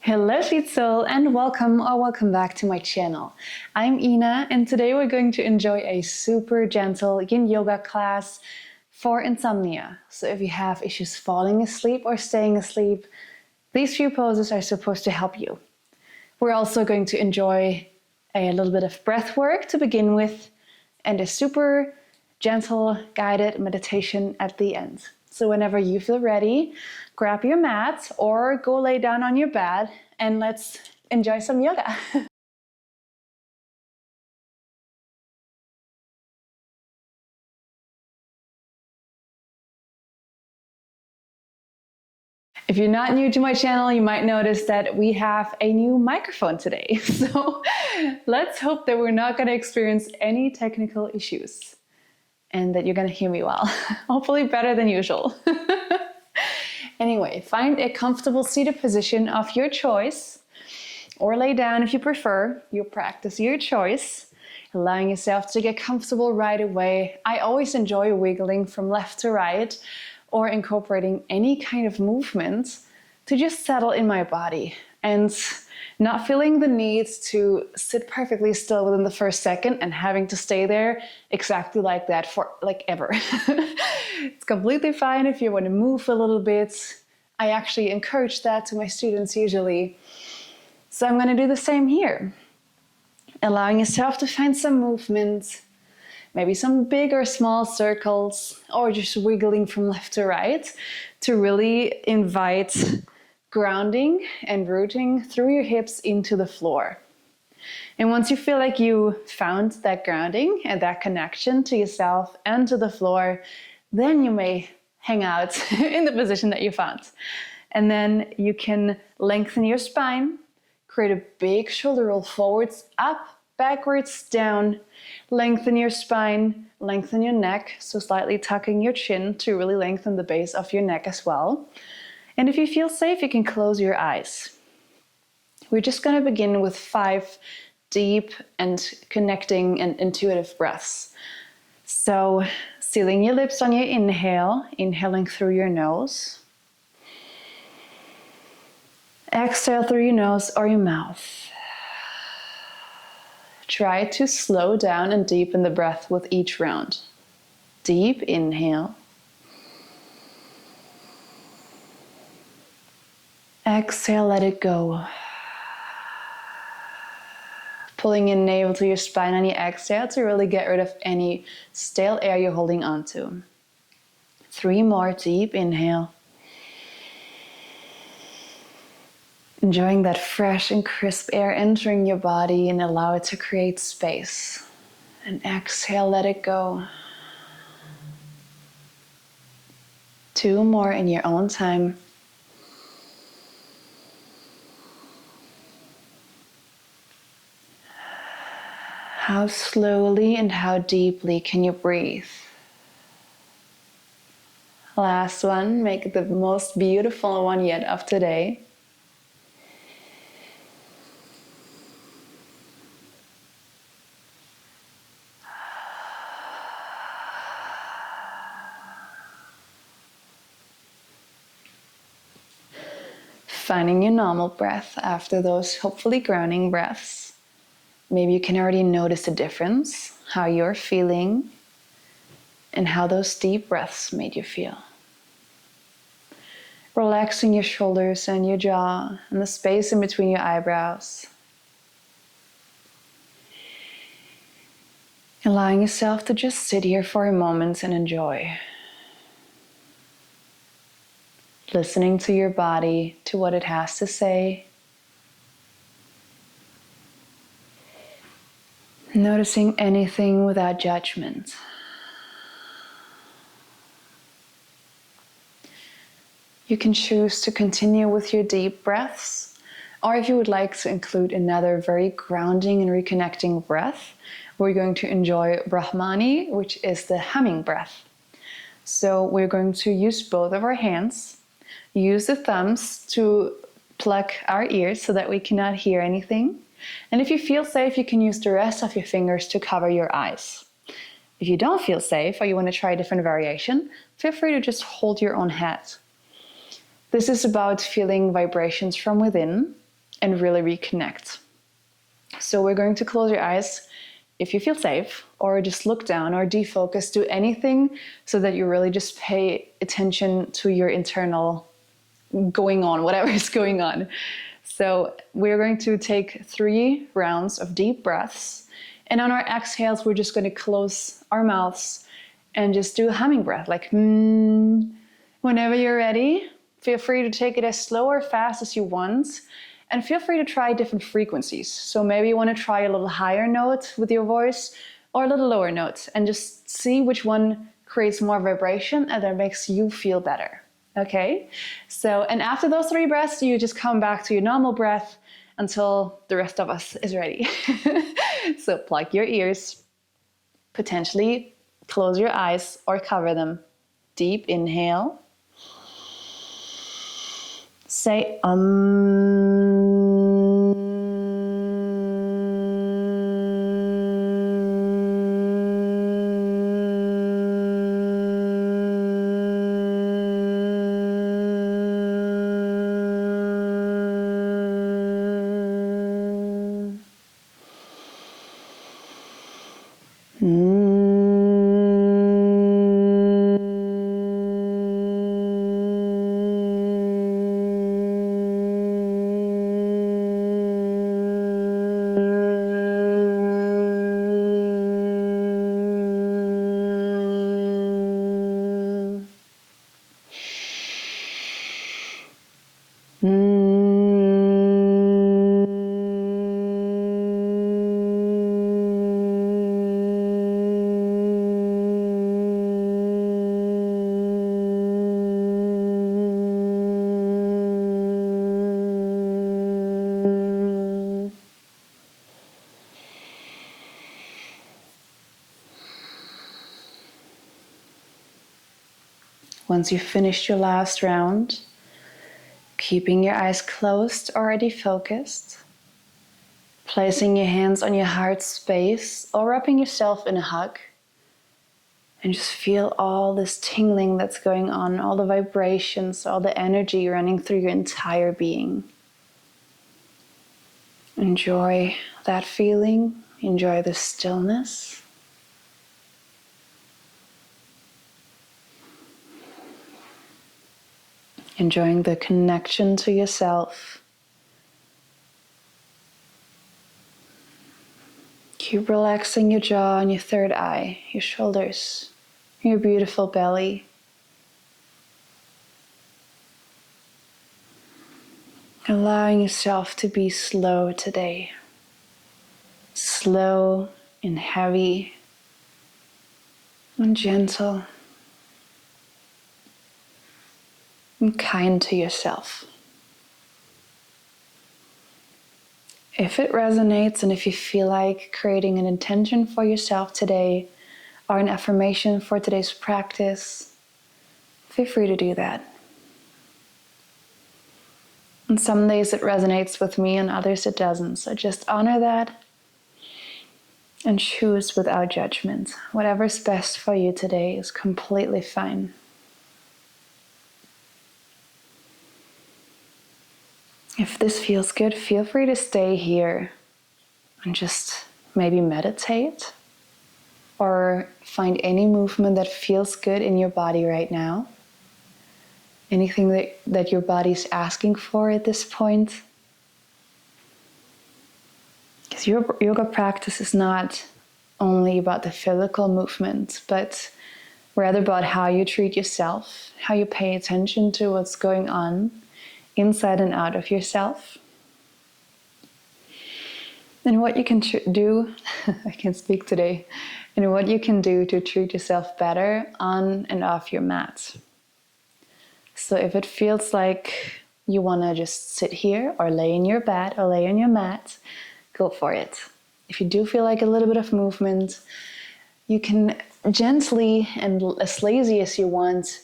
Hello sweet soul, and welcome back to my channel. I'm Ina, and today we're going to enjoy a super gentle yin yoga class for insomnia. So if you have issues falling asleep or staying asleep, these few poses are supposed to help you. We're also going to enjoy a little bit of breath work to begin with and a super gentle guided meditation at the end. So whenever you feel ready, grab your mat or go lay down on your bed and let's enjoy some yoga. If you're not new to my channel, you might notice that we have a new microphone today. So let's hope that we're not going to experience any technical issues and that you're going to hear me well. Hopefully better than usual. Anyway, find a comfortable seated position of your choice or lay down if you prefer. You practice your choice, allowing yourself to get comfortable right away. I always enjoy wiggling from left to right or incorporating any kind of movement to just settle in my body and not feeling the need to sit perfectly still within the first second and having to stay there exactly like that for like ever. It's completely fine if you want to move a little bit. I actually encourage that to my students usually. So I'm going to do the same here. Allowing yourself to find some movement, maybe some big or small circles, or just wiggling from left to right to really invite grounding and rooting through your hips into the floor. And once you feel like you found that grounding and that connection to yourself and to the floor, then you may hang out in the position that you found. And then you can lengthen your spine, create a big shoulder roll forwards, up, backwards, down, lengthen your spine, lengthen your neck, so slightly tucking your chin to really lengthen the base of your neck as well. And if you feel safe, you can close your eyes. We're just going to begin with 5 deep and connecting and intuitive breaths. So sealing your lips on your inhale, inhaling through your nose. Exhale through your nose or your mouth. Try to slow down and deepen the breath with each round. Deep inhale. Exhale, let it go. Pulling your navel to your spine on your exhale to really get rid of any stale air you're holding on to. 3 more, deep inhale. Enjoying that fresh and crisp air entering your body and allow it to create space. And exhale, let it go. 2 more in your own time. How slowly and how deeply can you breathe? Last one, make it the most beautiful one yet of today. Finding your normal breath after those hopefully grounding breaths. Maybe you can already notice a difference, how you're feeling and how those deep breaths made you feel. Relaxing your shoulders and your jaw and the space in between your eyebrows. Allowing yourself to just sit here for a moment and enjoy. Listening to your body, to what it has to say. Noticing anything without judgment. You can choose to continue with your deep breaths, or if you would like to include another very grounding and reconnecting breath, we're going to enjoy Brahmani, which is the humming breath. So we're going to use both of our hands, use the thumbs to plug our ears so that we cannot hear anything. And if you feel safe, you can use the rest of your fingers to cover your eyes. If you don't feel safe or you want to try a different variation, feel free to just hold your own head. This is about feeling vibrations from within and really reconnect. So we're going to close your eyes if you feel safe, or just look down or defocus, do anything so that you really just pay attention to your internal going on, whatever is going on. So we're going to take 3 rounds of deep breaths. And on our exhales, we're just going to close our mouths and just do a humming breath, like Whenever you're ready, feel free to take it as slow or fast as you want. And feel free to try different frequencies. So maybe you want to try a little higher note with your voice or a little lower note, and just see which one creates more vibration and that makes you feel better. Okay? So, and after those 3 breaths, you just come back to your normal breath until the rest of us is ready. So plug your ears, potentially close your eyes or cover them. Deep inhale. Say Once you've finished your last round, keeping your eyes closed, already focused, placing your hands on your heart space or wrapping yourself in a hug, and just feel all this tingling that's going on, all the vibrations, all the energy running through your entire being. Enjoy that feeling, enjoy the stillness. Enjoying the connection to yourself. Keep relaxing your jaw and your third eye, your shoulders, your beautiful belly. Allowing yourself to be slow today. Slow and heavy and gentle. And kind to yourself. If it resonates and if you feel like creating an intention for yourself today or an affirmation for today's practice, feel free to do that. And some days it resonates with me and others it doesn't. So just honor that and choose without judgment. Whatever's best for you today is completely fine. If this feels good, feel free to stay here and just maybe meditate or find any movement that feels good in your body right now. Anything that your body's asking for at this point. Because your yoga practice is not only about the physical movement, but rather about how you treat yourself, how you pay attention to what's going on inside and out of yourself. And what you can do, I can speak today, and what you can do to treat yourself better on and off your mat. So if it feels like you want to just sit here or lay in your bed or lay on your mat, go for it. If you do feel like a little bit of movement, you can gently and as lazy as you want,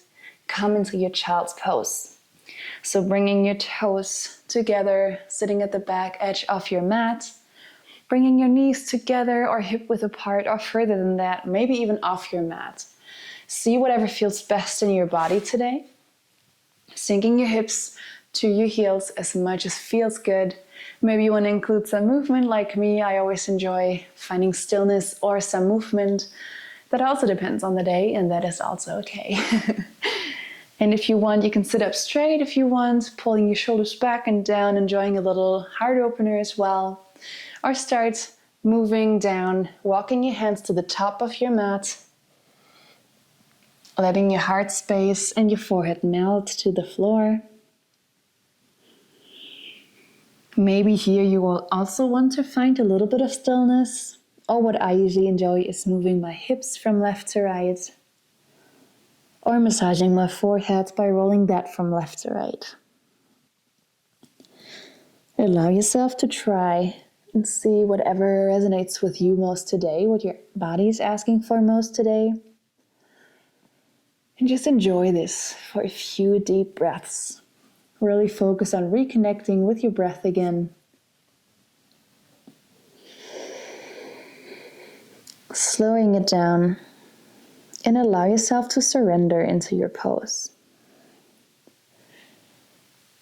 come into your child's pose. So bringing your toes together, sitting at the back edge of your mat, bringing your knees together or hip width apart or further than that, maybe even off your mat. See whatever feels best in your body today. Sinking your hips to your heels as much as feels good, Maybe you want to include some movement like me. I always enjoy finding stillness or some movement. That also depends on the day, and that is also okay. And if you want, you can sit up straight if you want, pulling your shoulders back and down, enjoying a little heart opener as well. Or start moving down, walking your hands to the top of your mat, letting your heart space and your forehead melt to the floor. Maybe here you will also want to find a little bit of stillness. Or what I usually enjoy is moving my hips from left to right. Or massaging my forehead by rolling that from left to right. Allow yourself to try and see whatever resonates with you most today, what your body is asking for most today. And just enjoy this for a few deep breaths. Really focus on reconnecting with your breath again. Slowing it down. And allow yourself to surrender into your pose.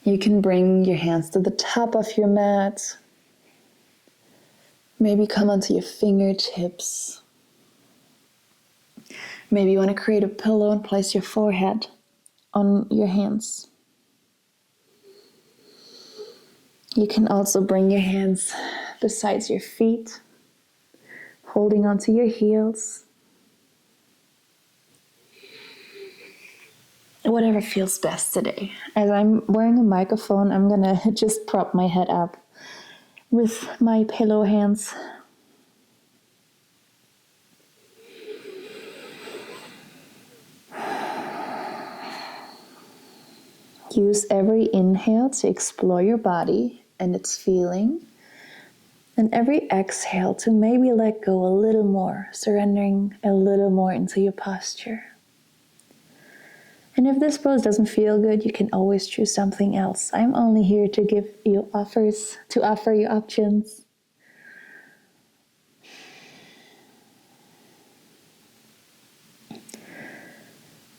You can bring your hands to the top of your mat. Maybe come onto your fingertips. Maybe you want to create a pillow and place your forehead on your hands. You can also bring your hands beside your feet, holding onto your heels. Whatever feels best today. As I'm wearing a microphone, I'm gonna just prop my head up with my pillow hands. Use every inhale to explore your body and its feeling, and every exhale to maybe let go a little more, surrendering a little more into your posture. And if this pose doesn't feel good, you can always choose something else. I'm only here to give you offer you options.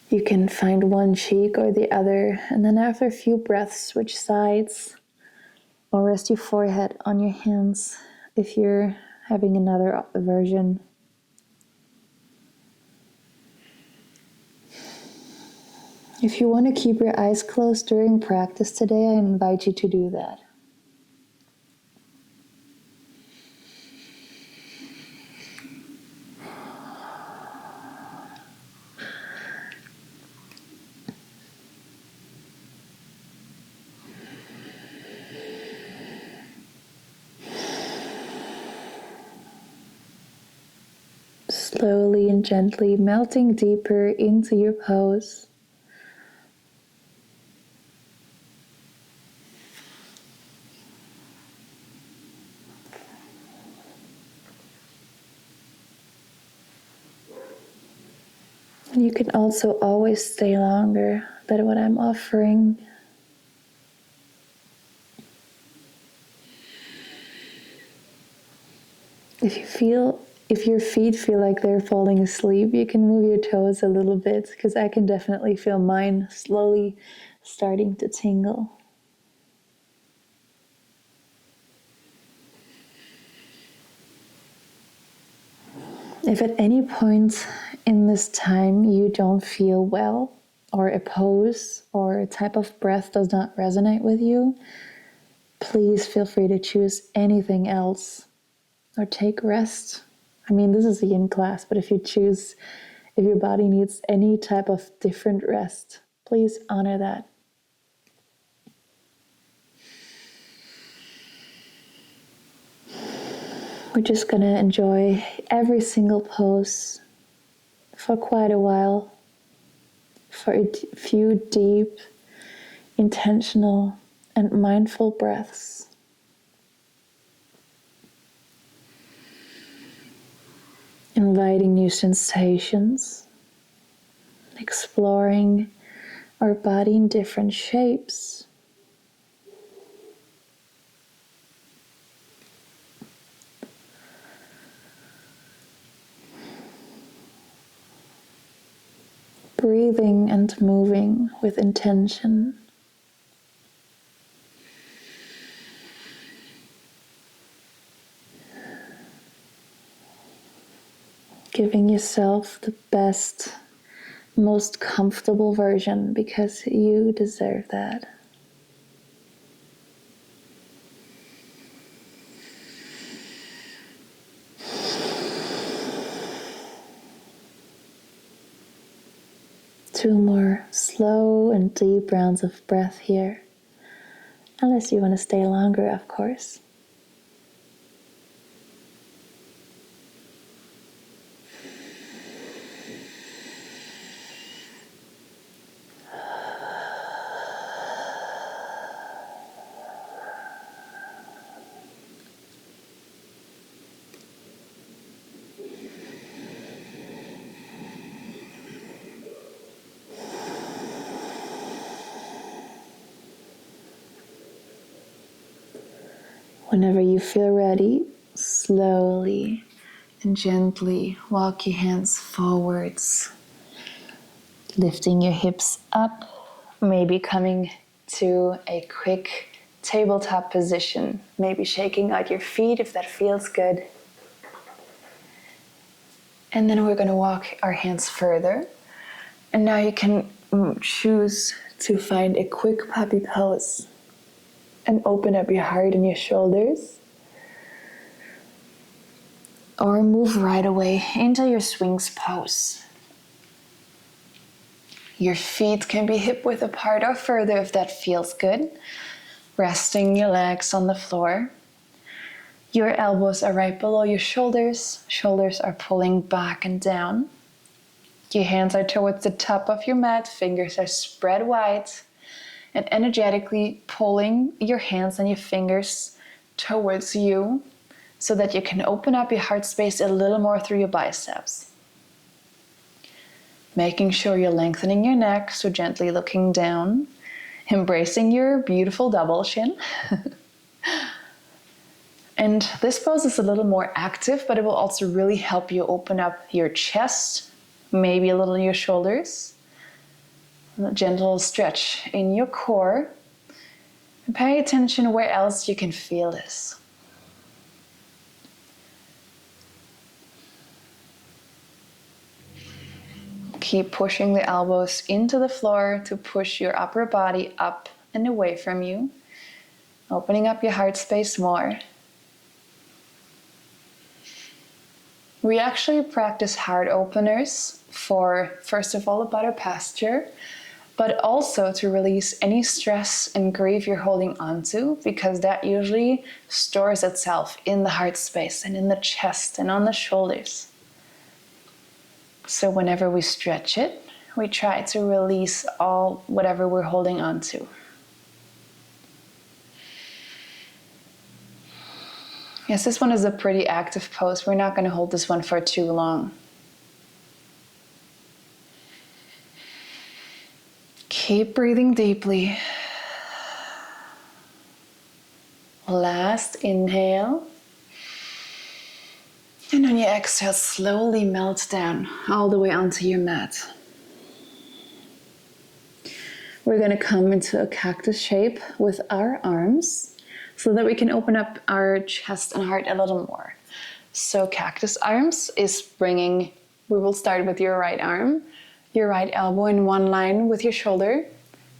You can find one cheek or the other, and then after a few breaths, switch sides, or rest your forehead on your hands if you're having another version. If you want to keep your eyes closed during practice today, I invite you to do that. Slowly and gently melting deeper into your pose. And you can also always stay longer than what I'm offering. If your feet feel like they're falling asleep, you can move your toes a little bit, because I can definitely feel mine slowly starting to tingle. If at any point in this time you don't feel well, or a pose or a type of breath does not resonate with you, please feel free to choose anything else or take rest. I mean, this is a yin class, but if your body needs any type of different rest, please honor that. We're just gonna enjoy every single pose for quite a while, for a few deep, intentional, and mindful breaths. Inviting new sensations, exploring our body in different shapes. Breathing and moving with intention. giving yourself the best, most comfortable version because you deserve that. Two more slow and deep rounds of breath here, unless you want to stay longer, of course. Whenever you feel ready, slowly and gently walk your hands forwards, lifting your hips up, maybe coming to a quick tabletop position, maybe shaking out your feet if that feels good. And then we're going to walk our hands further. And now you can choose to find a quick puppy pose and open up your heart and your shoulders. Or move right away into your swings pose. Your feet can be hip width apart or further if that feels good. Resting your legs on the floor. Your elbows are right below your shoulders. Shoulders are pulling back and down. Your hands are towards the top of your mat. Fingers are spread wide. And energetically pulling your hands and your fingers towards you so that you can open up your heart space a little more through your biceps. Making sure you're lengthening your neck, so gently looking down, embracing your beautiful double chin. And this pose is a little more active, but it will also really help you open up your chest, maybe a little your shoulders. A gentle stretch in your core. And pay attention where else you can feel this. Keep pushing the elbows into the floor to push your upper body up and away from you. Opening up your heart space more. We actually practice heart openers for, first of all, a better posture, but also to release any stress and grief you're holding onto, because that usually stores itself in the heart space and in the chest and on the shoulders. So whenever we stretch it, we try to release all whatever we're holding onto. Yes, this one is a pretty active pose. We're not going to hold this one for too long. Keep breathing deeply. Last inhale. And on your exhale, slowly melt down all the way onto your mat. We're going to come into a cactus shape with our arms so that we can open up our chest and heart a little more. So cactus arms is bringing, we will start with your right arm, your right elbow in one line with your shoulder,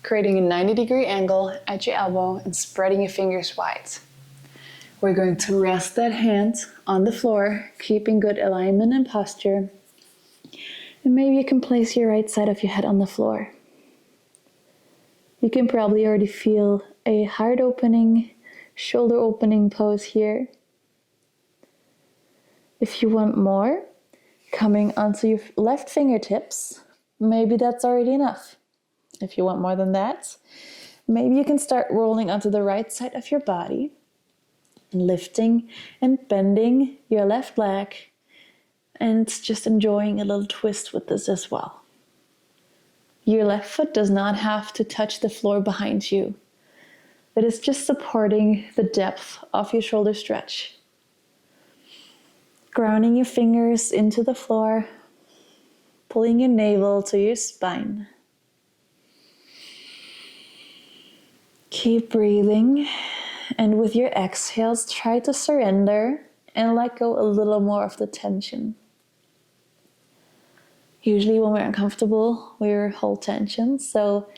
creating a 90-degree angle at your elbow and spreading your fingers wide. We're going to rest that hand on the floor, keeping good alignment and posture. And maybe you can place your right side of your head on the floor. You can probably already feel a heart opening, shoulder opening pose here. If you want more, coming onto your left fingertips, maybe that's already enough. If you want more than that, maybe you can start rolling onto the right side of your body, lifting and bending your left leg, and just enjoying a little twist with this as well. Your left foot does not have to touch the floor behind you. It is just supporting the depth of your shoulder stretch. Grounding your fingers into the floor, pulling your navel to your spine. Keep breathing, and with your exhales, try to surrender and let go a little more of the tension. Usually when we're uncomfortable, we hold tension. So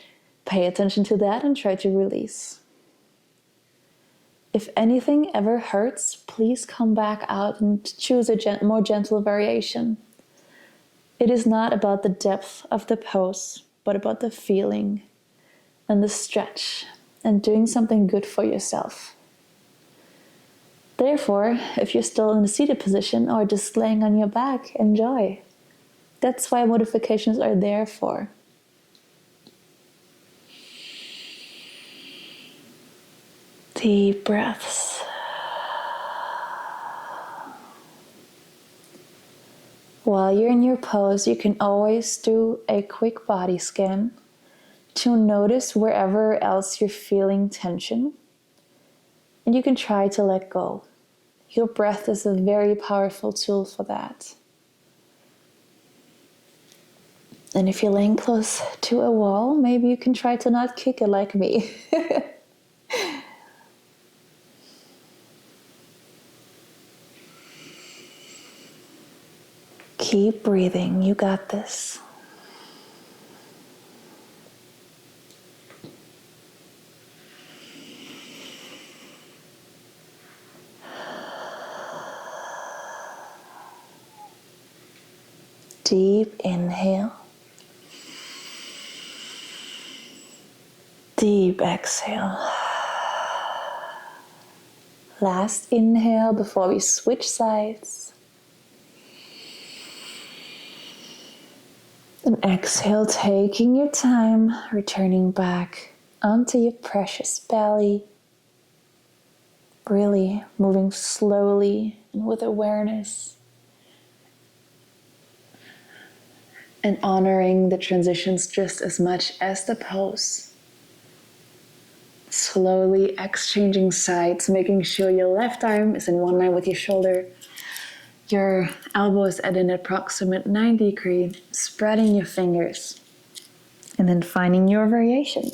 pay attention to that and try to release. If anything ever hurts, please come back out and choose a more gentle variation. It is not about the depth of the pose, but about the feeling and the stretch and doing something good for yourself. Therefore, if you're still in a seated position or just laying on your back, enjoy. That's why modifications are there for. Deep breaths. While you're in your pose, you can always do a quick body scan to notice wherever else you're feeling tension. And you can try to let go. Your breath is a very powerful tool for that. And if you're laying close to a wall, maybe you can try to not kick it like me. Keep breathing, you got this. Deep inhale. Deep exhale. Last inhale before we switch sides. And exhale, taking your time, returning back onto your precious belly. Really moving slowly and with awareness. And honoring the transitions just as much as the pose. Slowly exchanging sides, making sure your left arm is in one line with your shoulder. Your elbow is at an approximate 90 degree, spreading your fingers. And then finding your variation.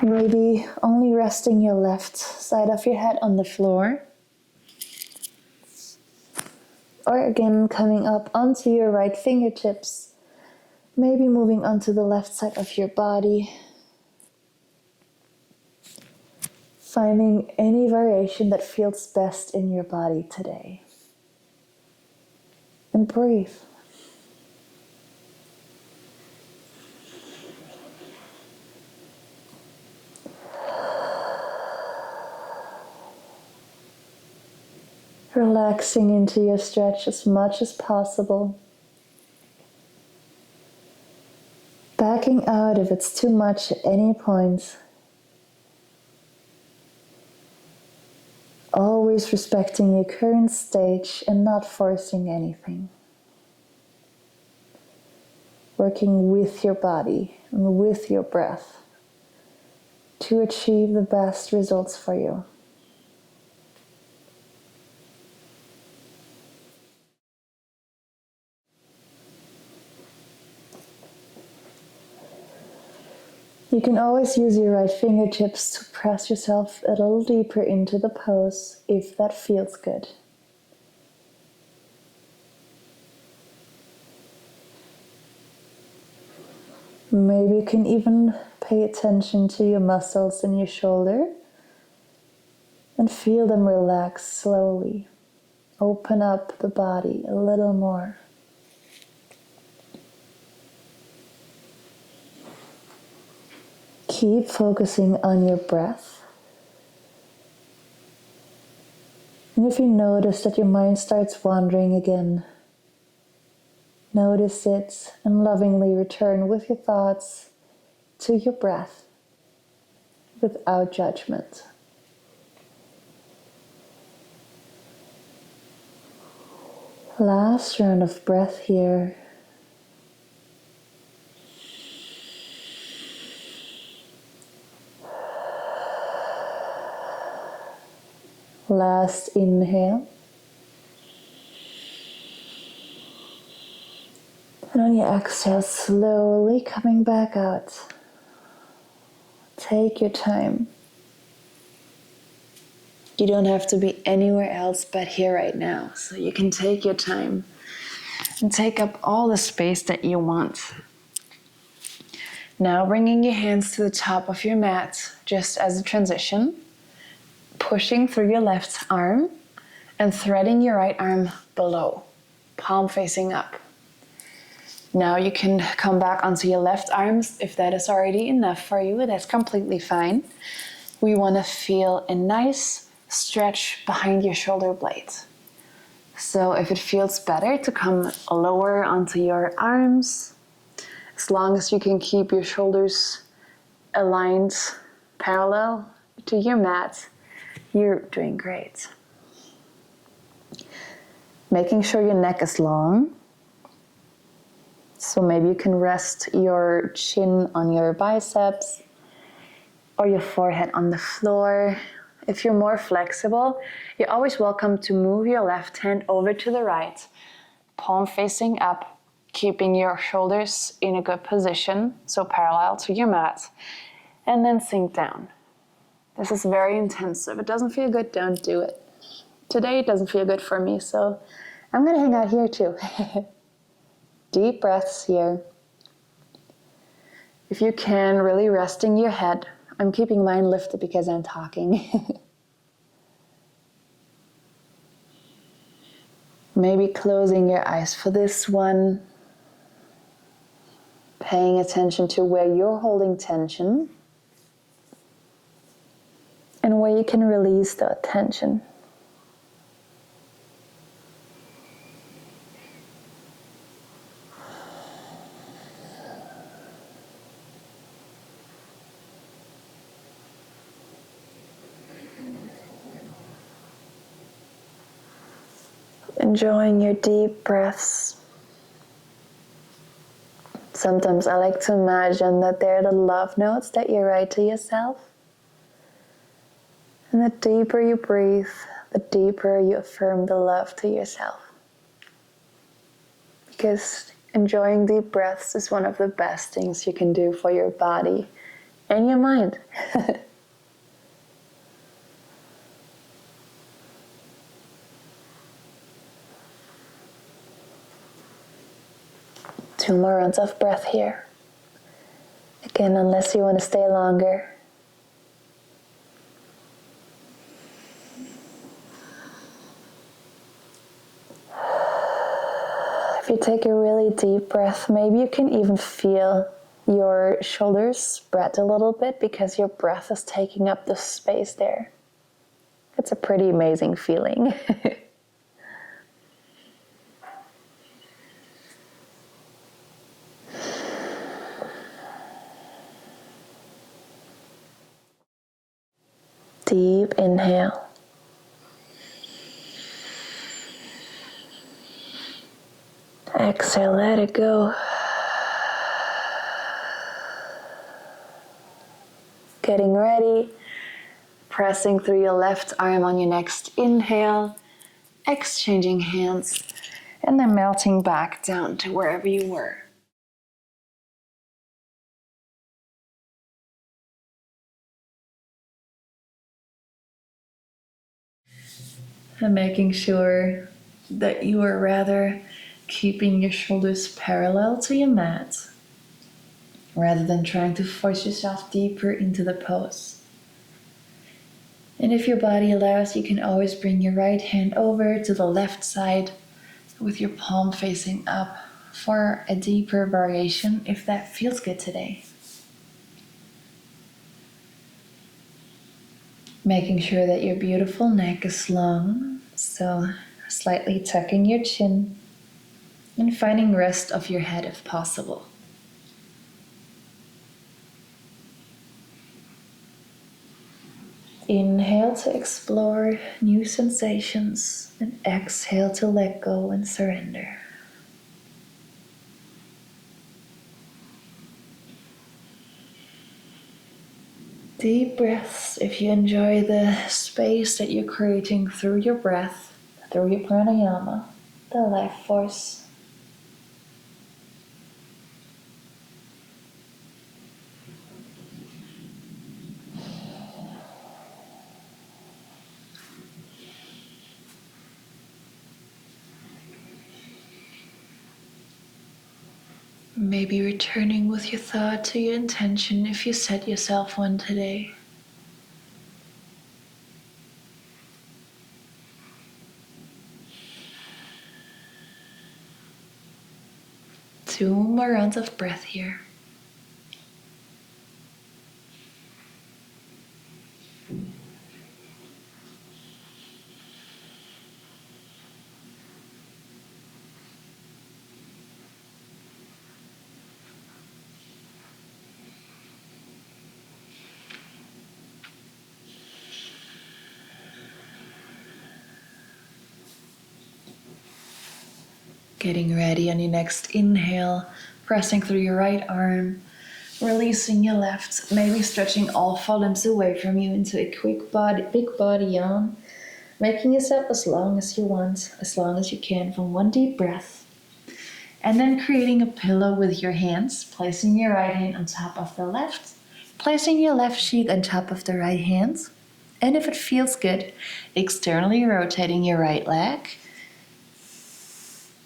Maybe only resting your left side of your head on the floor. Or again, coming up onto your right fingertips. Maybe moving onto the left side of your body. Finding any variation that feels best in your body today. And breathe. Relaxing into your stretch as much as possible. Backing out if it's too much at any point. Always respecting your current stage and not forcing anything. Working with your body and with your breath to achieve the best results for you. You can always use your right fingertips to press yourself a little deeper into the pose if that feels good. Maybe you can even pay attention to your muscles in your shoulder and feel them relax slowly. Open up the body a little more. Keep focusing on your breath. And if you notice that your mind starts wandering again, notice it and lovingly return with your thoughts to your breath without judgment. Last round of breath here. Last inhale. And on your exhale, slowly coming back out. Take your time. You don't have to be anywhere else but here right now. So you can take your time and take up all the space that you want. Now bringing your hands to the top of your mat, just as a transition, pushing through your left arm and threading your right arm below, palm facing up. Now you can come back onto your left arms if that is already enough for you. That's completely fine. We want to feel a nice stretch behind your shoulder blades. So if it feels better to come lower onto your arms, as long as you can keep your shoulders aligned parallel to your mat, you're doing great. Making sure your neck is long. So maybe you can rest your chin on your biceps or your forehead on the floor. If you're more flexible, you're always welcome to move your left hand over to the right, palm facing up, keeping your shoulders in a good position, so parallel to your mat, and then sink down. This is very intense. If it doesn't feel good, don't do it. Today it doesn't feel good for me, so I'm gonna hang out here too. Deep breaths here. If you can, really resting your head. I'm keeping mine lifted because I'm talking. Maybe closing your eyes for this one. Paying attention to where you're holding tension and where you can release the tension. Enjoying your deep breaths. Sometimes I like to imagine that they're the love notes that you write to yourself. And the deeper you breathe, the deeper you affirm the love to yourself. Because enjoying deep breaths is one of the best things you can do for your body and your mind. 2 more rounds of breath here. Again, unless you want to stay longer. If you take a really deep breath, maybe you can even feel your shoulders spread a little bit because your breath is taking up the space there. It's a pretty amazing feeling. Deep inhale. Exhale, let it go. Getting ready. Pressing through your left arm on your next inhale. Exchanging hands. And then melting back down to wherever you were. And making sure that you are rather keeping your shoulders parallel to your mat rather than trying to force yourself deeper into the pose. And if your body allows, you can always bring your right hand over to the left side with your palm facing up for a deeper variation if that feels good today. Making sure that your beautiful neck is long, so slightly tucking your chin and finding rest of your head if possible. Inhale to explore new sensations and exhale to let go and surrender. Deep breaths if you enjoy the space that you're creating through your breath, through your pranayama, the life force. Maybe returning with your thought to your intention if you set yourself one today. Two more rounds of breath here. Getting ready on your next inhale, pressing through your right arm, releasing your left, maybe stretching all four limbs away from you into a big body yawn, making yourself as long as you want, as long as you can from one deep breath. And then creating a pillow with your hands, placing your right hand on top of the left, placing your left cheek on top of the right hand, and if it feels good, externally rotating your right leg.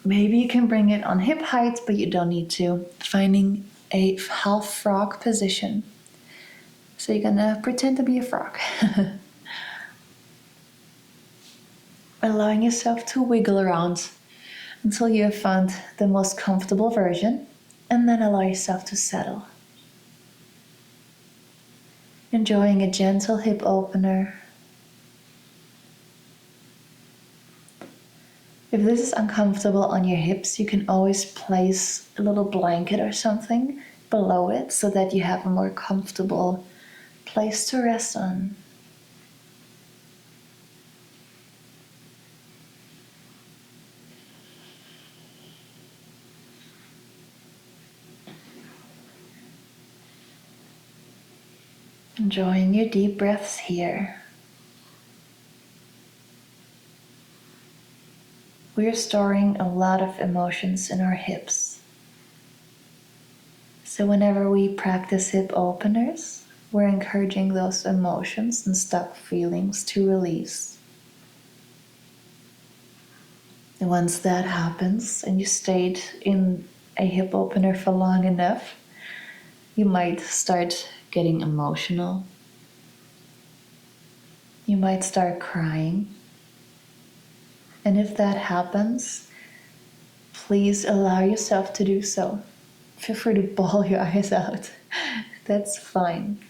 Maybe you can bring it on hip height, but you don't need to. Finding a half frog position. So you're gonna pretend to be a frog. Allowing yourself to wiggle around until you have found the most comfortable version, and then allow yourself to settle. Enjoying a gentle hip opener. If this is uncomfortable on your hips, you can always place a little blanket or something below it so that you have a more comfortable place to rest on. Enjoying your deep breaths here. We're storing a lot of emotions in our hips. So whenever we practice hip openers, we're encouraging those emotions and stuck feelings to release. And once that happens and you stayed in a hip opener for long enough, you might start getting emotional. You might start crying. And if that happens, please allow yourself to do so. Feel free to bawl your eyes out. That's fine.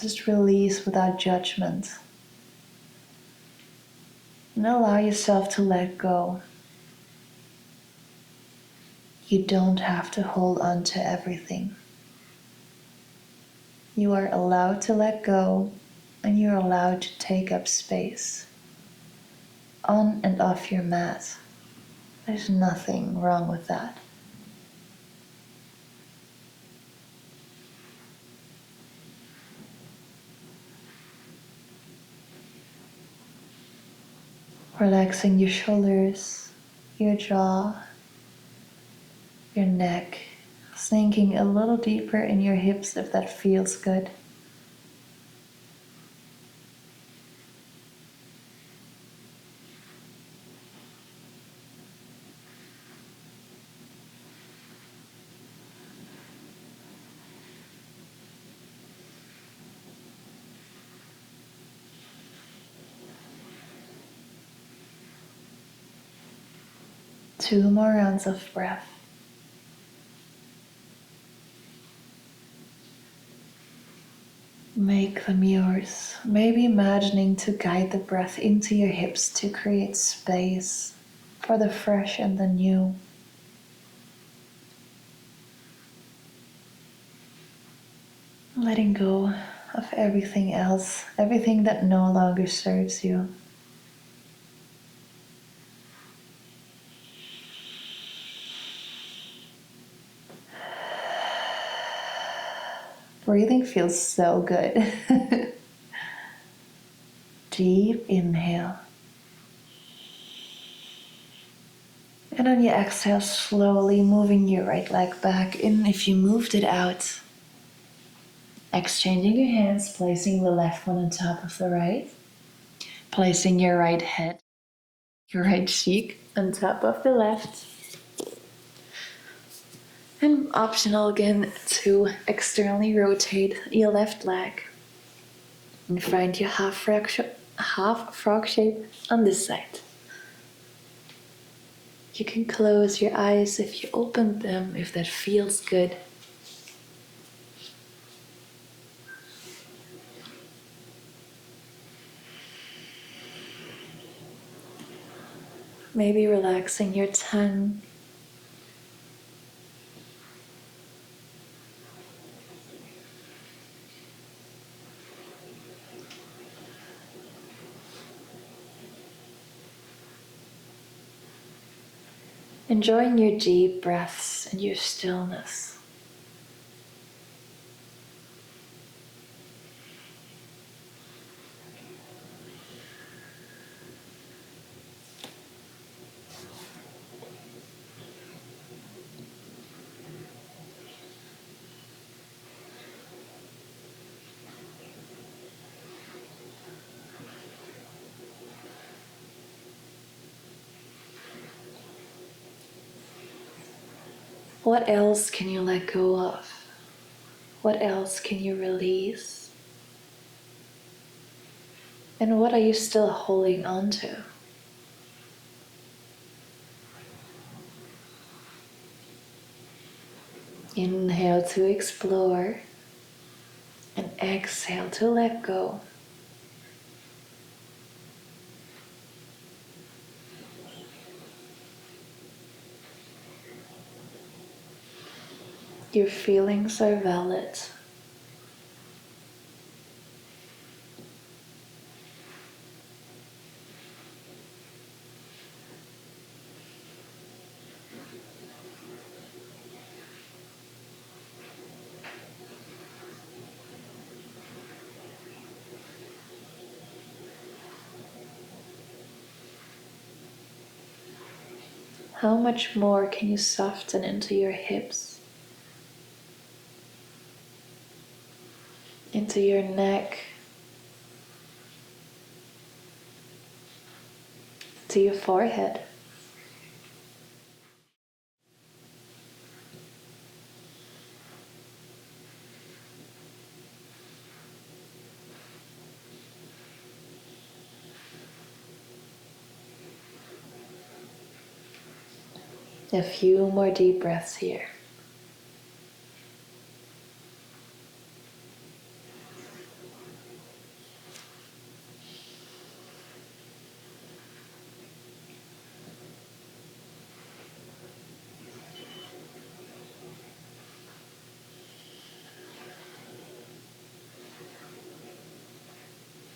Just release without judgment. And allow yourself to let go. You don't have to hold on to everything. You are allowed to let go, and you're allowed to take up space. On and off your mat. There's nothing wrong with that. Relaxing your shoulders, your jaw, your neck, sinking a little deeper in your hips if that feels good. Two more rounds of breath. Make them yours. Maybe imagining to guide the breath into your hips to create space for the fresh and the new. Letting go of everything else, everything that no longer serves you. Breathing feels so good. Deep inhale. And on your exhale, slowly moving your right leg back in if you moved it out. Exchanging your hands, placing the left one on top of the right. Placing your right head, your right cheek on top of the left. And optional again to externally rotate your left leg and find your half frog shape on this side. You can close your eyes if you open them, if that feels good. Maybe relaxing your tongue. Enjoying your deep breaths and your stillness. What else can you let go of? What else can you release? And what are you still holding on to? Inhale to explore and exhale to let go. Your feelings are valid. How much more can you soften into your hips, into your neck, to your forehead? A few more deep breaths here.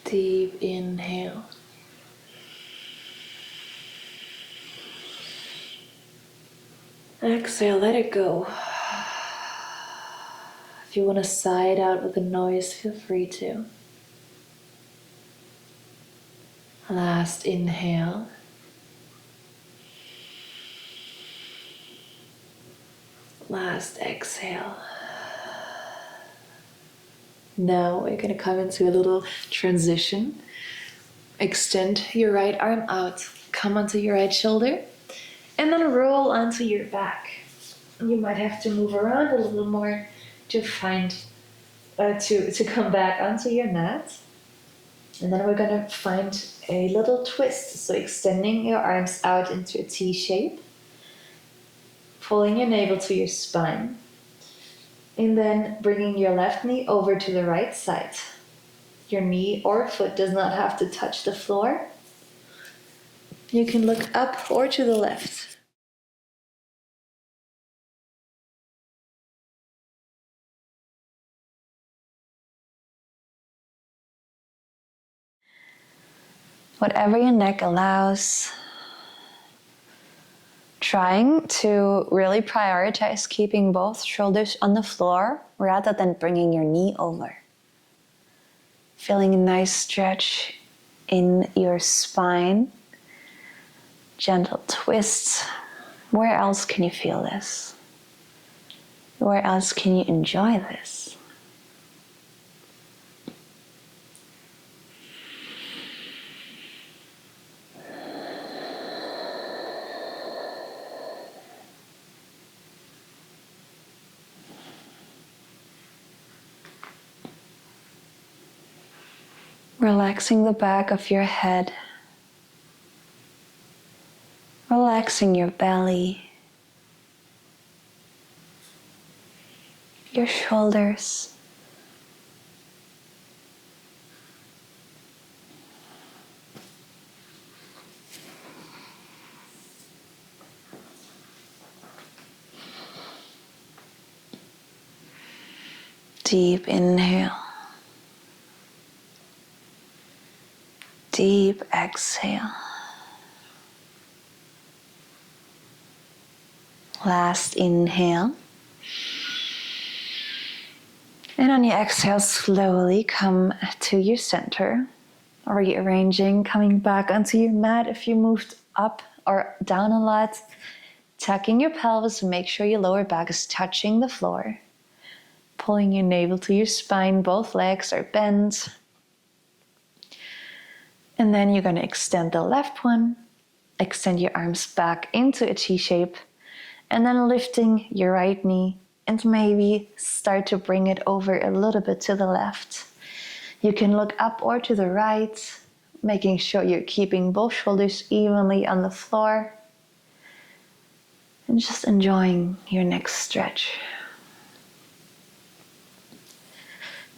Deep inhale. Exhale, let it go. If you want to sigh it out with a noise, feel free to. Last inhale. Last exhale. Now we're going to come into a little transition. Extend your right arm out, come onto your right shoulder, and then roll onto your back. You might have to move around a little more to find, to come back onto your mat. And then we're going to find a little twist. So extending your arms out into a T shape, pulling your navel to your spine, and then bringing your left knee over to the right side. Your knee or foot does not have to touch the floor. You can look up or to the left. Whatever your neck allows. Trying to really prioritize keeping both shoulders on the floor rather than bringing your knee over. Feeling a nice stretch in your spine. Gentle twists. Where else can you feel this? Where else can you enjoy this? Relaxing the back of your head, relaxing your belly, your shoulders, deep inhale, deep exhale. Last inhale. And on your exhale, slowly come to your center, rearranging, coming back onto your mat. If you moved up or down a lot, tucking your pelvis, make sure your lower back is touching the floor. Pulling your navel to your spine, both legs are bent. And then you're going to extend the left one, extend your arms back into a T shape, and then lifting your right knee and maybe start to bring it over a little bit to the left. You can look up or to the right, making sure you're keeping both shoulders evenly on the floor. And just enjoying your next stretch.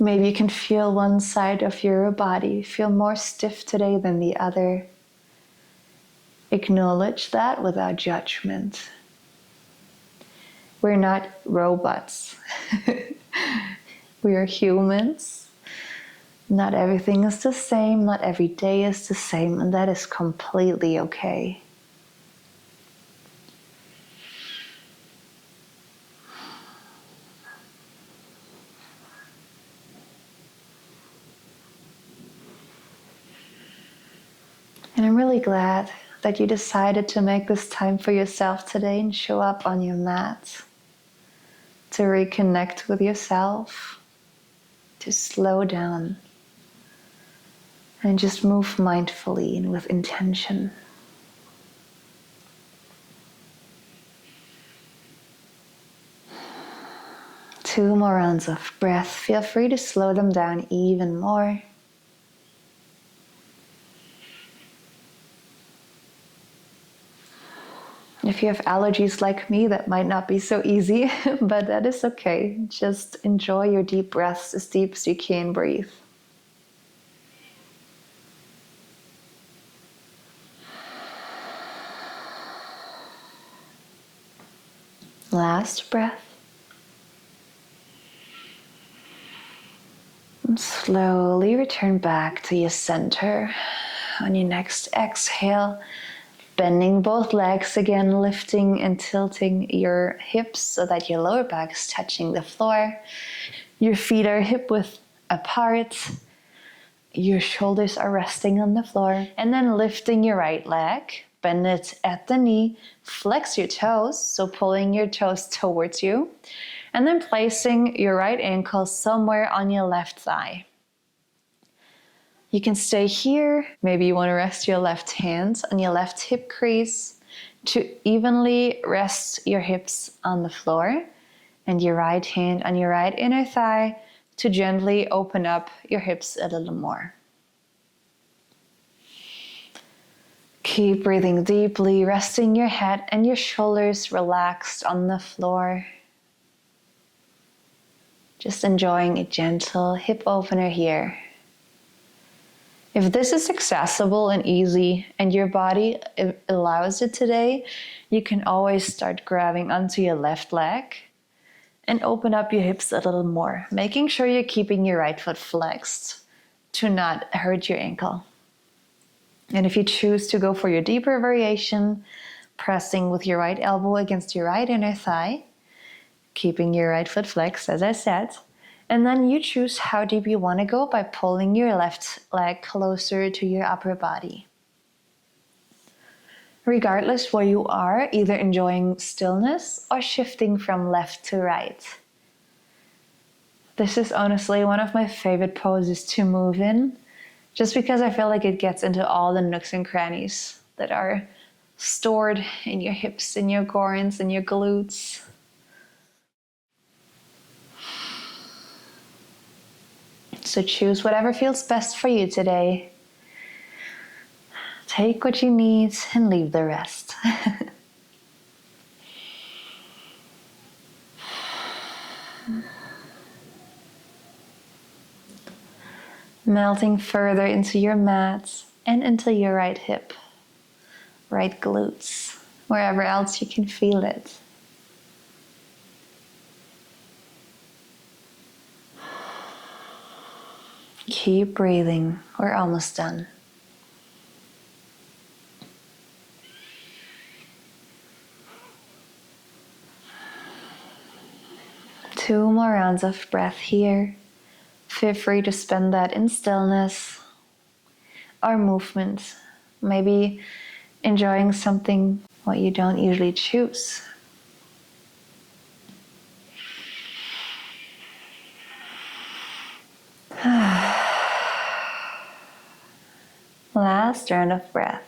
Maybe you can feel one side of your body feel more stiff today than the other. Acknowledge that without judgment. We're not robots. We are humans. Not everything is the same, not every day is the same, and that is completely okay. And I'm really glad that you decided to make this time for yourself today and show up on your mat. To reconnect with yourself, to slow down, and just move mindfully and with intention. Two more rounds of breath. Feel free to slow them down even more. If you have allergies like me, that might not be so easy, but that is okay. Just enjoy your deep breaths as deep as you can breathe. Last breath. And slowly return back to your center. On your next exhale, bending both legs again, lifting and tilting your hips so that your lower back is touching the floor. Your feet are hip width apart. Your shoulders are resting on the floor. And then lifting your right leg, bend it at the knee, flex your toes, so pulling your toes towards you. And then placing your right ankle somewhere on your left thigh. You can stay here. Maybe you want to rest your left hand on your left hip crease to evenly rest your hips on the floor, and your right hand on your right inner thigh to gently open up your hips a little more. Keep breathing deeply, resting your head and your shoulders relaxed on the floor. Just enjoying a gentle hip opener here. If this is accessible and easy and your body allows it today, you can always start grabbing onto your left leg and open up your hips a little more, making sure you're keeping your right foot flexed to not hurt your ankle. And if you choose to go for your deeper variation, pressing with your right elbow against your right inner thigh, keeping your right foot flexed, as I said, and then you choose how deep you want to go by pulling your left leg closer to your upper body. Regardless where you are, either enjoying stillness or shifting from left to right. This is honestly one of my favorite poses to move in, just because I feel like it gets into all the nooks and crannies that are stored in your hips, in your groins, in your glutes. So choose whatever feels best for you today. Take what you need and leave the rest. Melting further into your mat and into your right hip, right glutes, wherever else you can feel it. Keep breathing. We're almost done. Two more rounds of breath here. Feel free to spend that in stillness or movement. Maybe enjoying something what you don't usually choose. Last round of breath.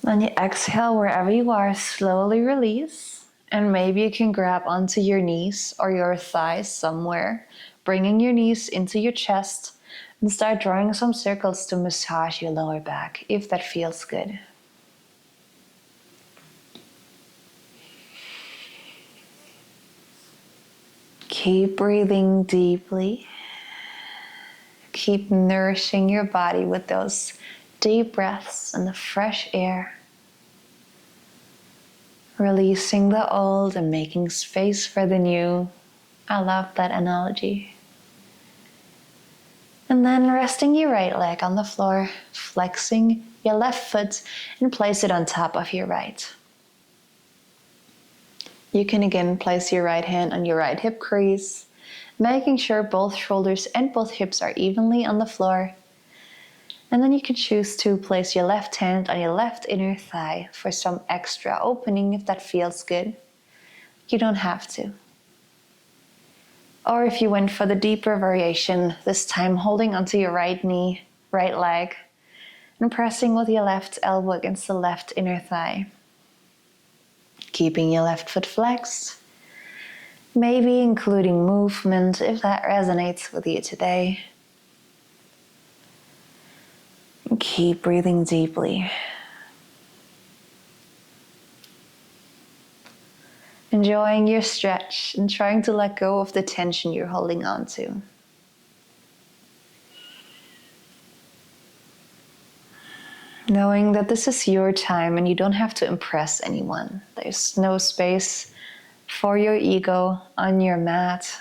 On your exhale, wherever you are, slowly release. And maybe you can grab onto your knees or your thighs somewhere, bringing your knees into your chest and start drawing some circles to massage your lower back, if that feels good. Keep breathing deeply. Keep nourishing your body with those deep breaths and the fresh air. Releasing the old and making space for the new. I love that analogy. And then resting your right leg on the floor, flexing your left foot and place it on top of your right. You can again place your right hand on your right hip crease, making sure both shoulders and both hips are evenly on the floor. And then you can choose to place your left hand on your left inner thigh for some extra opening if that feels good. You don't have to. Or if you went for the deeper variation, this time holding onto your right knee, right leg, and pressing with your left elbow against the left inner thigh. Keeping your left foot flexed, maybe including movement if that resonates with you today. Keep breathing deeply. Enjoying your stretch and trying to let go of the tension you're holding on to. Knowing that this is your time and you don't have to impress anyone. There's no space for your ego on your mat.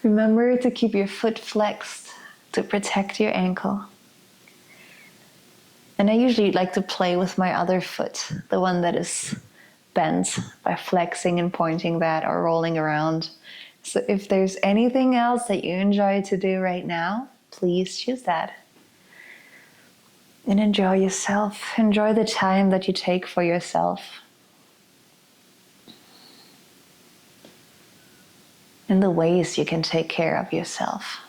Remember to keep your foot flexed to protect your ankle. And I usually like to play with my other foot, the one that is bent, by flexing and pointing that or rolling around. So if there's anything else that you enjoy to do right now, please choose that. And enjoy yourself. Enjoy the time that you take for yourself. And the ways you can take care of yourself.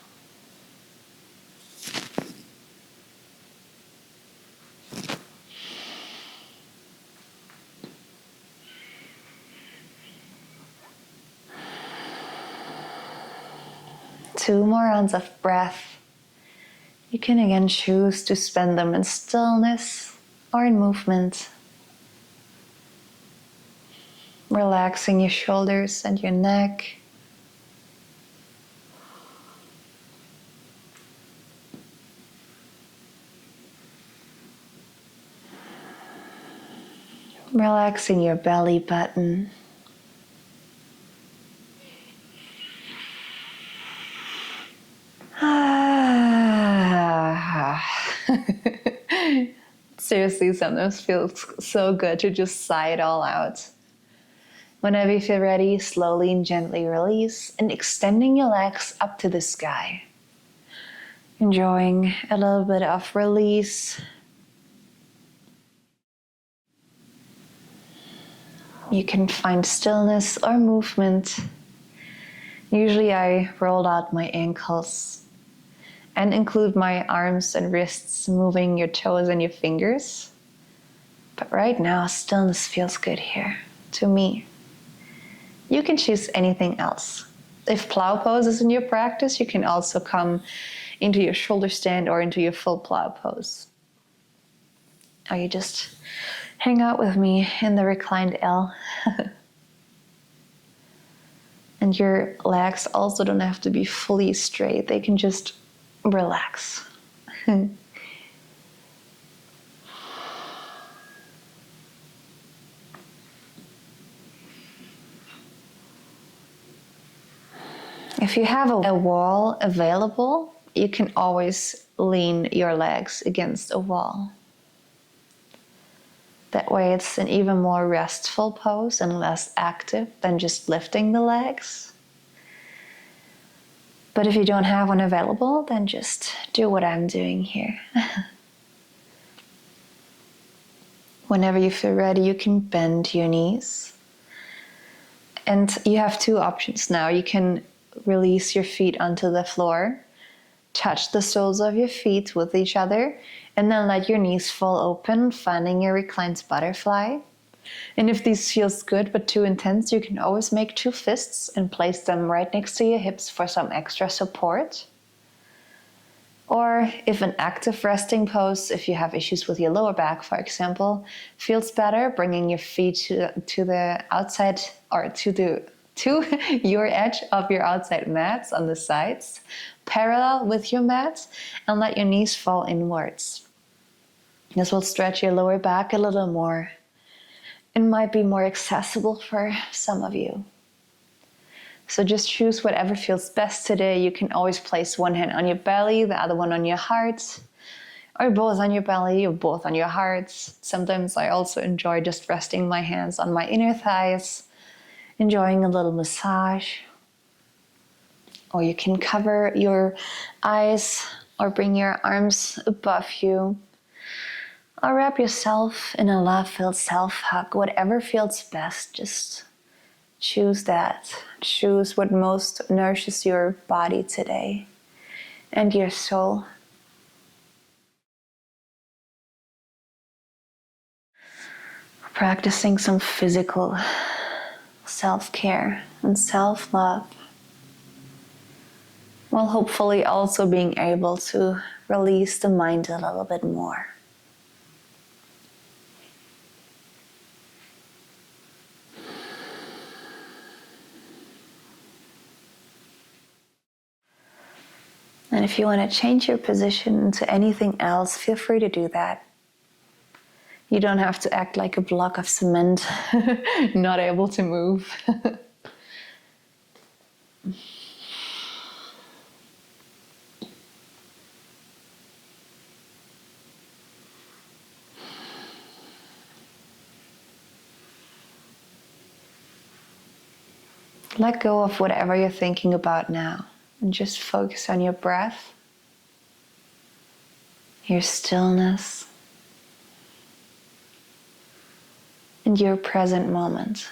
Two more rounds of breath. You can again choose to spend them in stillness or in movement. Relaxing your shoulders and your neck. Relaxing your belly button. Seriously, sometimes feels so good to just sigh it all out. Whenever you feel ready, slowly and gently release and extending your legs up to the sky. Enjoying a little bit of release. You can find stillness or movement. Usually I roll out my ankles and include my arms and wrists, moving your toes and your fingers. But right now, stillness feels good here, to me. You can choose anything else. If plow pose is in your practice, you can also come into your shoulder stand or into your full plow pose. Or you just hang out with me in the reclined L. And your legs also don't have to be fully straight. They can just relax. If you have a wall available, you can always lean your legs against a wall. That way it's an even more restful pose and less active than just lifting the legs. But if you don't have one available, then just do what I'm doing here. Whenever you feel ready, you can bend your knees. And you have two options now. You can release your feet onto the floor, touch the soles of your feet with each other, and then let your knees fall open, finding your reclined butterfly. And if this feels good but too intense, you can always make two fists and place them right next to your hips for some extra support. Or if an active resting pose, if you have issues with your lower back, for example, feels better, bringing your feet to the outside or to your edge of your outside mats on the sides, parallel with your mat, and let your knees fall inwards. This will stretch your lower back a little more. It might be more accessible for some of you. So just choose whatever feels best today. You can always place one hand on your belly, the other one on your heart, or both on your belly or both on your heart. Sometimes I also enjoy just resting my hands on my inner thighs, enjoying a little massage. Or you can cover your eyes or bring your arms above you. Or wrap yourself in a love-filled self-hug. Whatever feels best, just choose that. Choose what most nourishes your body today and your soul. Practicing some physical self-care and self-love, while hopefully also being able to release the mind a little bit more. And if you want to change your position into anything else, feel free to do that. You don't have to act like a block of cement, not able to move. Let go of whatever you're thinking about now and just focus on your breath, your stillness, and your present moment.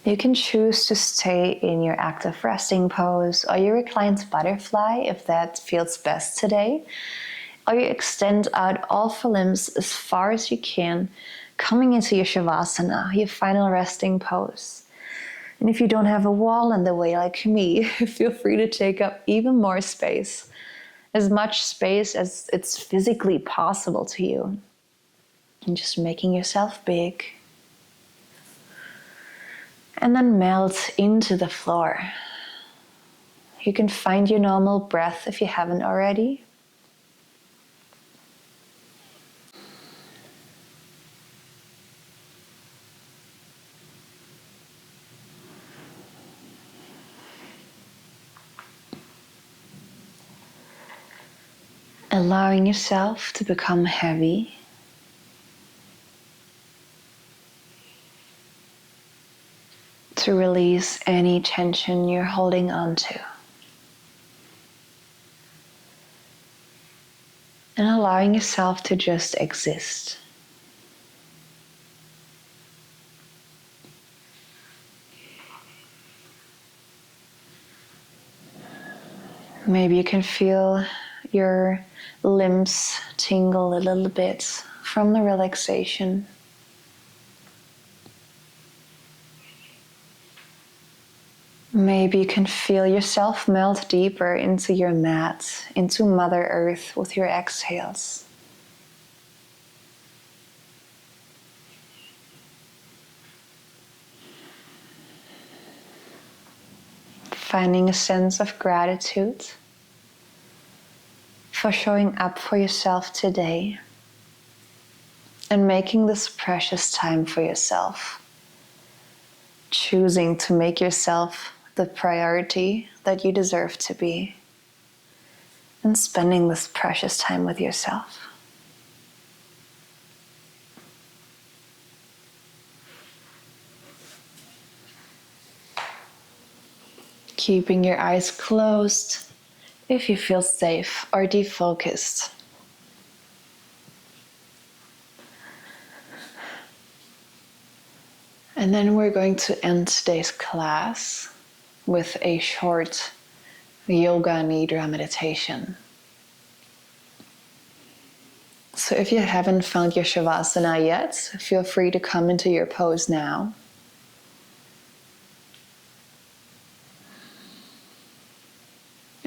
You can choose to stay in your active resting pose or your reclined butterfly if that feels best today. Or you extend out all four limbs as far as you can, coming into your Shavasana, your final resting pose. And if you don't have a wall in the way like me, feel free to take up even more space. As much space as it's physically possible to you. And just making yourself big. And then melt into the floor. You can find your normal breath if you haven't already. Allowing yourself to become heavy. To release any tension you're holding on to. And allowing yourself to just exist. Maybe you can feel your limbs tingle a little bit from the relaxation. Maybe you can feel yourself melt deeper into your mat, into Mother Earth with your exhales. Finding a sense of gratitude for showing up for yourself today and making this precious time for yourself. Choosing to make yourself the priority that you deserve to be and spending this precious time with yourself. Keeping your eyes closed if you feel safe or defocused. And then we're going to end today's class with a short yoga Nidra meditation. So if you haven't found your Shavasana yet, feel free to come into your pose now.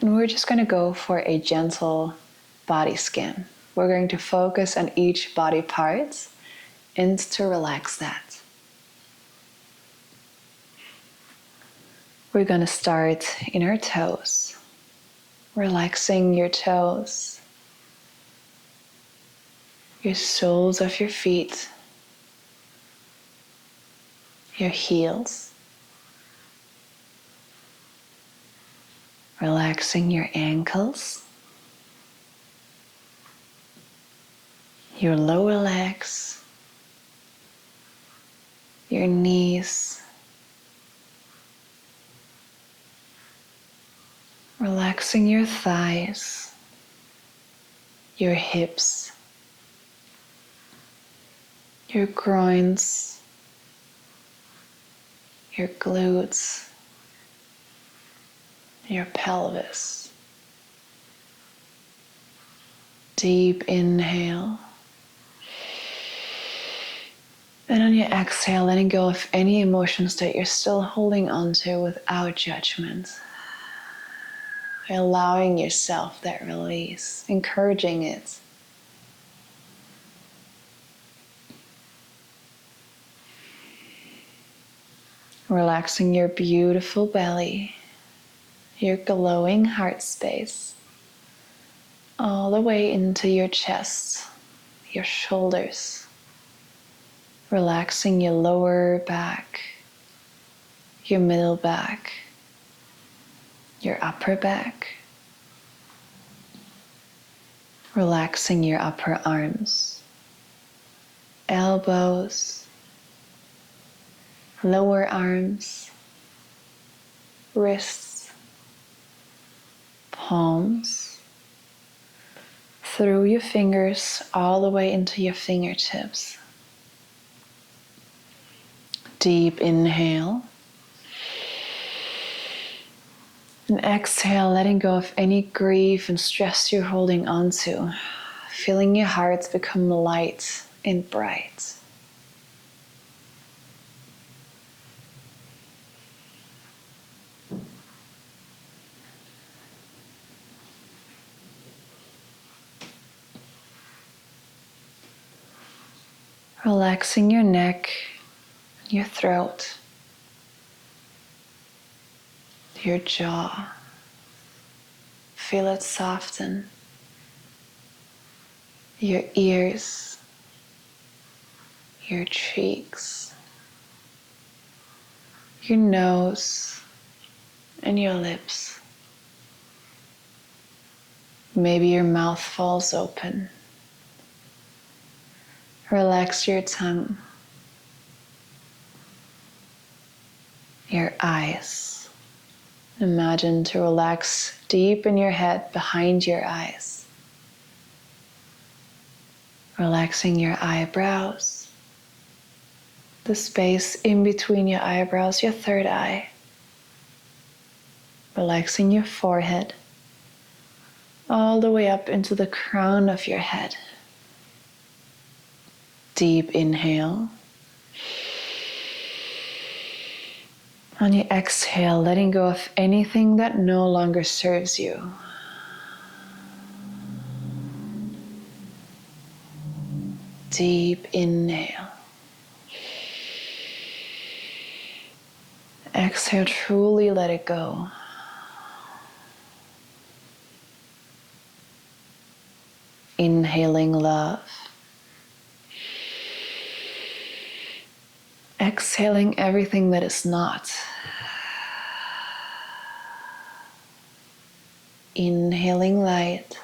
And we're just going to go for a gentle body scan. We're going to focus on each body part and to relax that. We're going to start in our toes, relaxing your toes, your soles of your feet, your heels, relaxing your ankles, your lower legs, your knees, relaxing your thighs, your hips, your groins, your glutes, your pelvis. Deep inhale. And on your exhale, letting go of any emotions that you're still holding on to without judgment. Allowing yourself that release, encouraging it. Relaxing your beautiful belly, your glowing heart space, all the way into your chest, your shoulders. Relaxing your lower back, your middle back, your upper back. Relaxing your upper arms, elbows, lower arms, wrists, palms, through your fingers all the way into your fingertips. Deep inhale. And exhale, letting go of any grief and stress you're holding on to. Feeling your heart become light and bright. Relaxing your neck, your throat, your jaw. Feel it soften. Your ears, your cheeks, your nose, and your lips. Maybe your mouth falls open. Relax your tongue, your eyes. Imagine to relax deep in your head behind your eyes. Relaxing your eyebrows, the space in between your eyebrows, your third eye. Relaxing your forehead, all the way up into the crown of your head. Deep inhale. On your exhale, letting go of anything that no longer serves you. Deep inhale. Exhale, truly let it go. Inhaling love. Exhaling everything that is not. Inhaling light.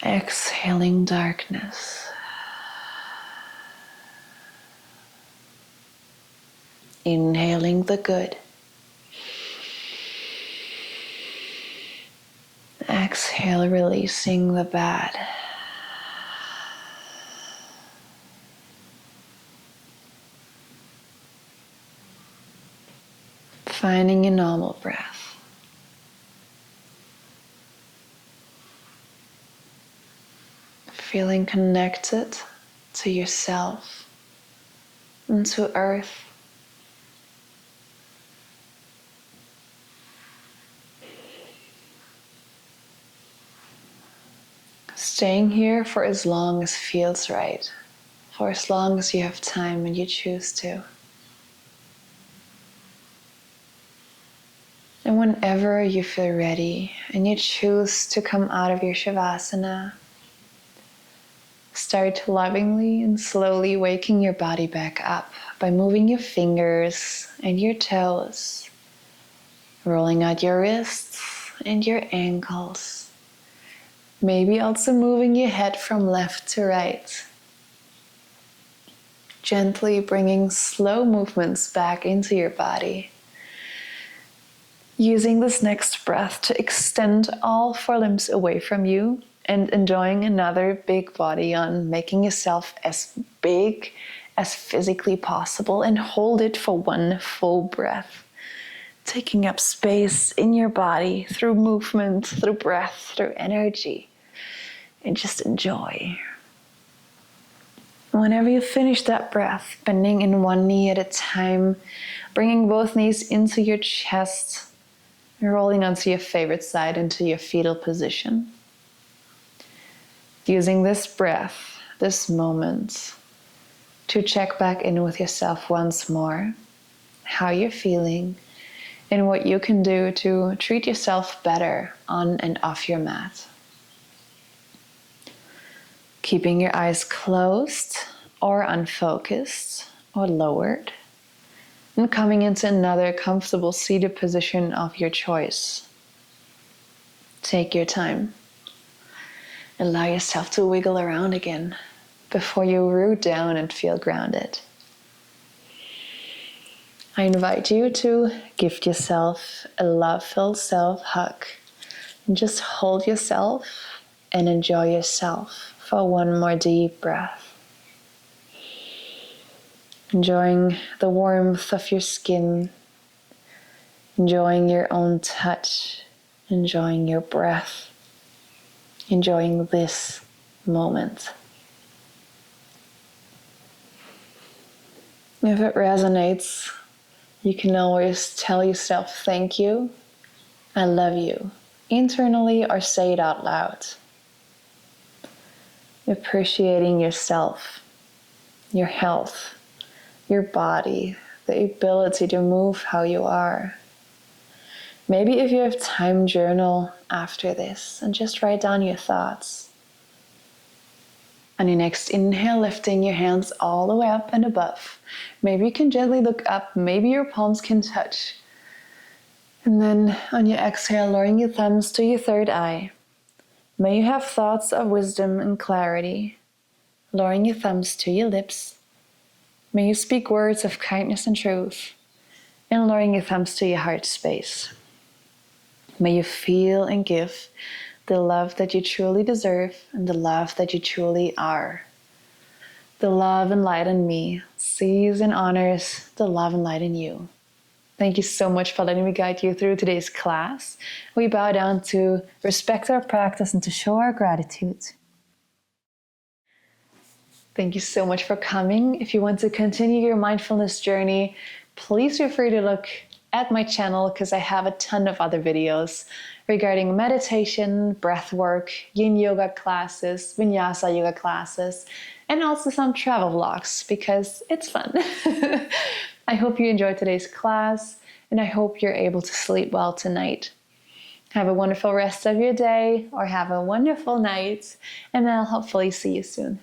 Exhaling darkness. Inhaling the good. Exhale, releasing the bad. Finding your normal breath. Feeling connected to yourself and to earth. Staying here for as long as feels right, for as long as you have time and you choose to. And whenever you feel ready and you choose to come out of your Shavasana, start lovingly and slowly waking your body back up by moving your fingers and your toes, rolling out your wrists and your ankles. Maybe also moving your head from left to right. Gently bringing slow movements back into your body. Using this next breath to extend all four limbs away from you and enjoying another big body yawn, making yourself as big as physically possible and hold it for one full breath. Taking up space in your body through movement, through breath, through energy, and just enjoy. Whenever you finish that breath, bending in one knee at a time, bringing both knees into your chest, rolling onto your favorite side into your fetal position. Using this breath, this moment, to check back in with yourself once more, how you're feeling, and what you can do to treat yourself better on and off your mat. Keeping your eyes closed or unfocused or lowered. And coming into another comfortable seated position of your choice. Take your time. Allow yourself to wiggle around again before you root down and feel grounded. I invite you to give yourself a love-filled self-hug. And just hold yourself and enjoy yourself for one more deep breath. Enjoying the warmth of your skin, enjoying your own touch, enjoying your breath, enjoying this moment. If it resonates, you can always tell yourself thank you, I love you, internally or say it out loud. Appreciating yourself, your health, your body, the ability to move how you are. Maybe if you have time, journal after this and just write down your thoughts. On your next inhale, lifting your hands all the way up and above. Maybe you can gently look up, maybe your palms can touch. And then on your exhale, lowering your thumbs to your third eye. May you have thoughts of wisdom and clarity. Lowering your thumbs to your lips. May you speak words of kindness and truth, and lowering your thumbs to your heart space. May you feel and give the love that you truly deserve and the love that you truly are. The love and light in me sees and honors the love and light in you. Thank you so much for letting me guide you through today's class. We bow down to respect our practice and to show our gratitude. Thank you so much for coming. If you want to continue your mindfulness journey, please feel free to look at my channel because I have a ton of other videos regarding meditation, breath work, yin yoga classes, vinyasa yoga classes, and also some travel vlogs because it's fun. I hope you enjoyed today's class, and I hope you're able to sleep well tonight. Have a wonderful rest of your day, or have a wonderful night, and I'll hopefully see you soon.